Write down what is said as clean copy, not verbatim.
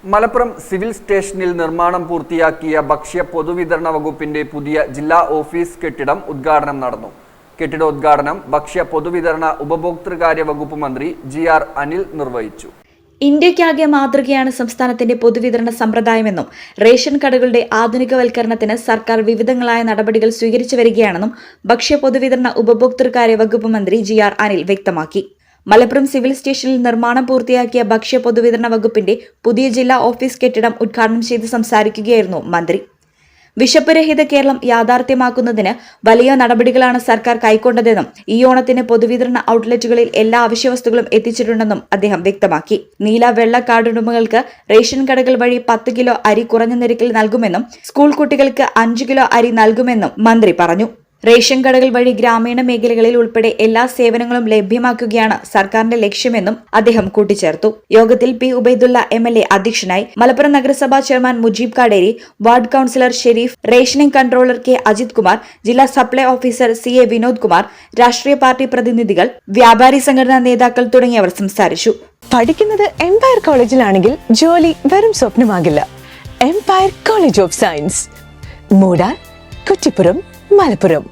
Malappuram civil സ്റ്റേഷനിൽ നിർമ്മാണം പൂർത്തിയാക്കിയ ഭക്ഷ്യ പൊതുവിതരണ വകുപ്പിന്റെ പുതിയ ജില്ലാ ഓഫീസ് കെട്ടിടം ഉദ്ഘാടനം നടന്നു. കെട്ടിടോദ്ഘാടനം ഭക്ഷ്യ പൊതുവിതരണ ഉപഭോക്തൃകാര്യ വകുപ്പ് മന്ത്രി GR അനിൽ നിർവഹിച്ചു. ഇന്ത്യയ്ക്കാകെ മാതൃകയാണ് സംസ്ഥാനത്തിന്റെ പൊതുവിതരണ സമ്പ്രദായമെന്നും റേഷൻ കടകളുടെ ആധുനികവൽക്കരണത്തിന് സർക്കാർ വിവിധങ്ങളായ നടപടികൾ സ്വീകരിച്ചു വരികയാണെന്നും ഭക്ഷ്യ പൊതുവിതരണ ഉപഭോക്തൃകാര്യ വകുപ്പ് മന്ത്രി GR അനിൽ വ്യക്തമാക്കി. മലപ്പുറം സിവിൽ സ്റ്റേഷനിൽ നിർമ്മാണം പൂർത്തിയാക്കിയ ഭക്ഷ്യ പൊതുവിതരണ വകുപ്പിന്റെ പുതിയ ജില്ലാ ഓഫീസ് കെട്ടിടം ഉദ്ഘാടനം ചെയ്ത് സംസാരിക്കുകയായിരുന്നു മന്ത്രി. വിശപ്പ് രഹിത കേരളം യാഥാർത്ഥ്യമാക്കുന്നതിന് വലിയ നടപടികളാണ് സർക്കാർ കൈക്കൊണ്ടതെന്നും ഈ ഓണത്തിന് പൊതുവിതരണ ഔട്ട്ലെറ്റുകളിൽ എല്ലാ അവശ്യവസ്തുക്കളും എത്തിച്ചിട്ടുണ്ടെന്നും അദ്ദേഹം വ്യക്തമാക്കി. നീല വെള്ള കാർഡുടമകൾക്ക് റേഷൻ കടകൾ വഴി 10 കിലോ അരി കുറഞ്ഞ നിരക്കിൽ നൽകുമെന്നും സ്കൂൾ കുട്ടികൾക്ക് 5 കിലോ അരി നൽകുമെന്നും മന്ത്രി പറഞ്ഞു. റേഷൻ കടകൾ വഴി ഗ്രാമീണ മേഖലകളിൽ ഉൾപ്പെടെ എല്ലാ സേവനങ്ങളും ലഭ്യമാക്കുകയാണ് സർക്കാരിന്റെ ലക്ഷ്യമെന്നും അദ്ദേഹം കൂട്ടിച്ചേർത്തു. യോഗത്തിൽ P. ഉബൈദുള്ള MLA അധ്യക്ഷനായി. മലപ്പുറം നഗരസഭാ chairman Mujeeb Kaderi, ward councillor Sharif, rationing controller K. Ajith Kumar, ജില്ലാ supply officer CA Vinod Kumar, രാഷ്ട്രീയ പാർട്ടി പ്രതിനിധികൾ, വ്യാപാരി സംഘടനാ നേതാക്കൾ തുടങ്ങിയവർ സംസാരിച്ചു. പഠിക്കുന്നത് എംപയർ കോളേജിലാണെങ്കിൽ ജോലി വെറും സ്വപ്നമാകില്ല. Empire college of science, Moodal, Kuttippuram, Malappuram.